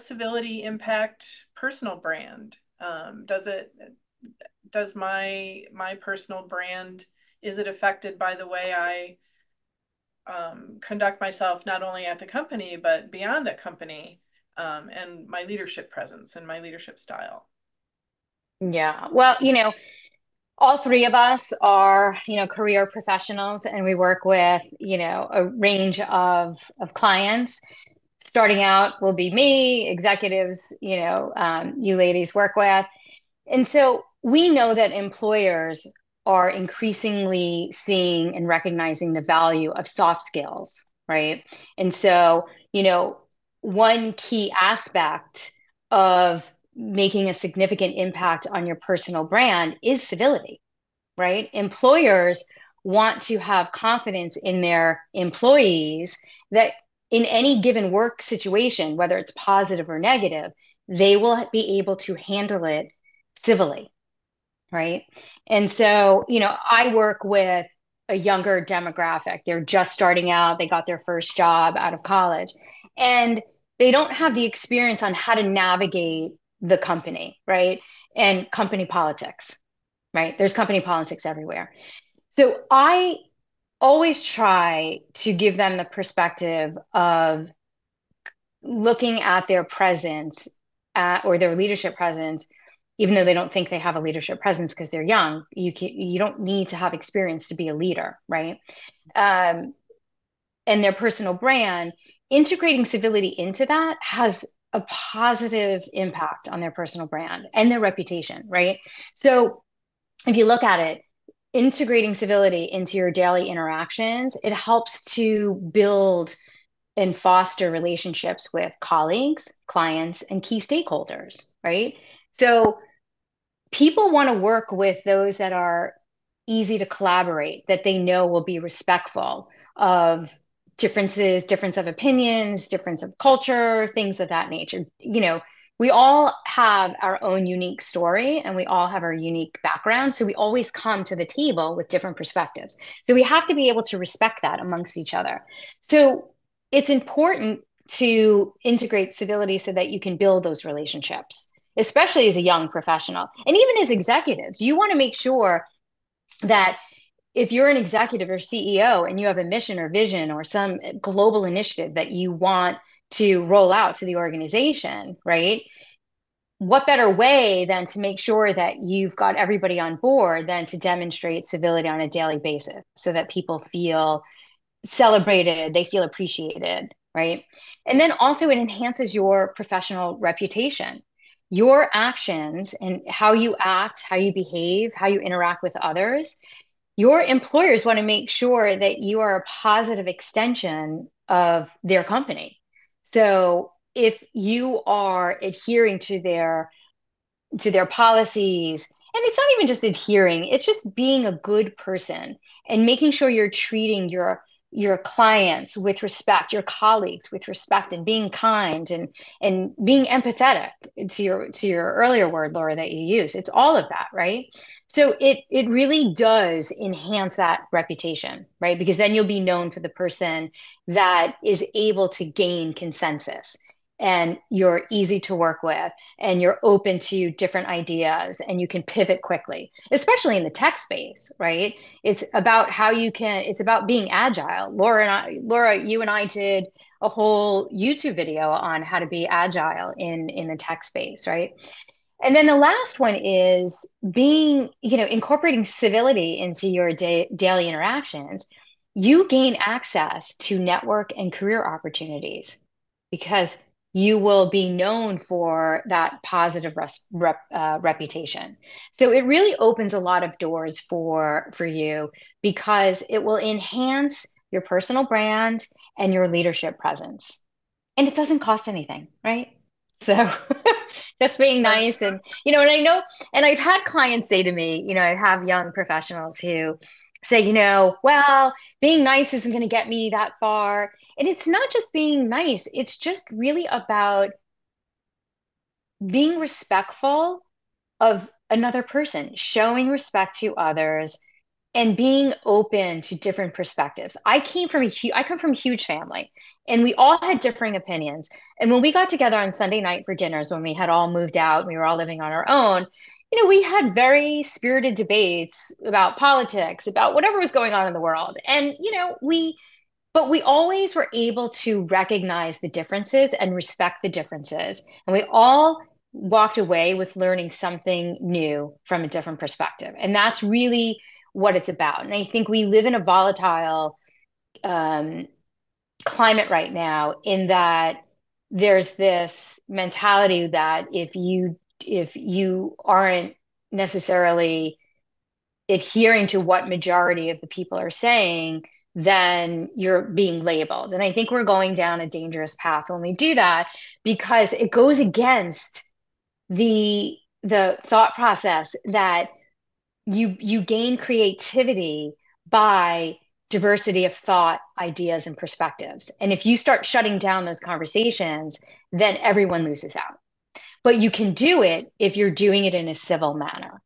does civility impact personal brand? Does my personal brand, is it affected by the way I conduct myself not only at the company but beyond the company, and my leadership presence and my leadership style? Yeah. Well, all three of us are, career professionals, and we work with, a range of clients. Starting out will be me, executives, you ladies work with. And so we know that employers are increasingly seeing and recognizing the value of soft skills, right? And so, one key aspect of making a significant impact on your personal brand is civility, right? Employers want to have confidence in their employees that in any given work situation, whether it's positive or negative, they will be able to handle it civilly, right? And so, I work with a younger demographic. They're just starting out, they got their first job out of college, and they don't have the experience on how to navigate the company, right? And company politics, right? There's company politics everywhere. So I always try to give them the perspective of looking at their presence or their leadership presence, even though they don't think they have a leadership presence because they're young. You don't need to have experience to be a leader, right? Um, and their personal brand, integrating civility into that has a positive impact on their personal brand and their reputation, right? So if you look at it, integrating civility into your daily interactions, it helps to build and foster relationships with colleagues, clients, and key stakeholders, right? So people want to work with those that are easy to collaborate, that they know will be respectful of differences, difference of opinions, difference of culture, things of that nature. We all have our own unique story and we all have our unique background. So we always come to the table with different perspectives. So we have to be able to respect that amongst each other. So it's important to integrate civility so that you can build those relationships, especially as a young professional. And even as executives, you want to make sure that if you're an executive or CEO and you have a mission or vision or some global initiative that you want to roll out to the organization, right? What better way than to make sure that you've got everybody on board than to demonstrate civility on a daily basis so that people feel celebrated, they feel appreciated, right? And then also it enhances your professional reputation. Your actions and how you act, how you behave, how you interact with others, your employers want to make sure that you are a positive extension of their company. So if you are adhering to their policies, and it's not even just adhering, it's just being a good person and making sure you're treating your clients with respect, your colleagues with respect, and being kind and being empathetic, to your earlier word, Laura, that you use. It's all of that, right? So it really does enhance that reputation, right? Because then you'll be known for the person that is able to gain consensus, and you're easy to work with, and you're open to different ideas, and you can pivot quickly, especially in the tech space, right? It's about being agile. Laura, you and I did a whole YouTube video on how to be agile in the tech space, right? And then the last one is incorporating civility into your daily interactions. You gain access to network and career opportunities because you will be known for that positive reputation. So it really opens a lot of doors for you because it will enhance your personal brand and your leadership presence. And it doesn't cost anything, right? So just being nice. That's And I know, and I've had clients say to me, I have young professionals who say, well, being nice isn't going to get me that far. And it's not just being nice, it's just really about being respectful of another person, showing respect to others, and being open to different perspectives. I come from a huge family, and we all had differing opinions. And when we got together on Sunday night for dinners, when we had all moved out, we were all living on our own, we had very spirited debates about politics, about whatever was going on in the world. And we always were able to recognize the differences and respect the differences. And we all walked away with learning something new from a different perspective. And that's really what it's about. And I think we live in a volatile um, climate right now, in that there's this mentality that if you aren't necessarily adhering to what majority of the people are saying, then you're being labeled. And I think we're going down a dangerous path when we do that, because it goes against the thought process that you gain creativity by diversity of thought, ideas, and perspectives. And if you start shutting down those conversations, then everyone loses out. But you can do it if you're doing it in a civil manner.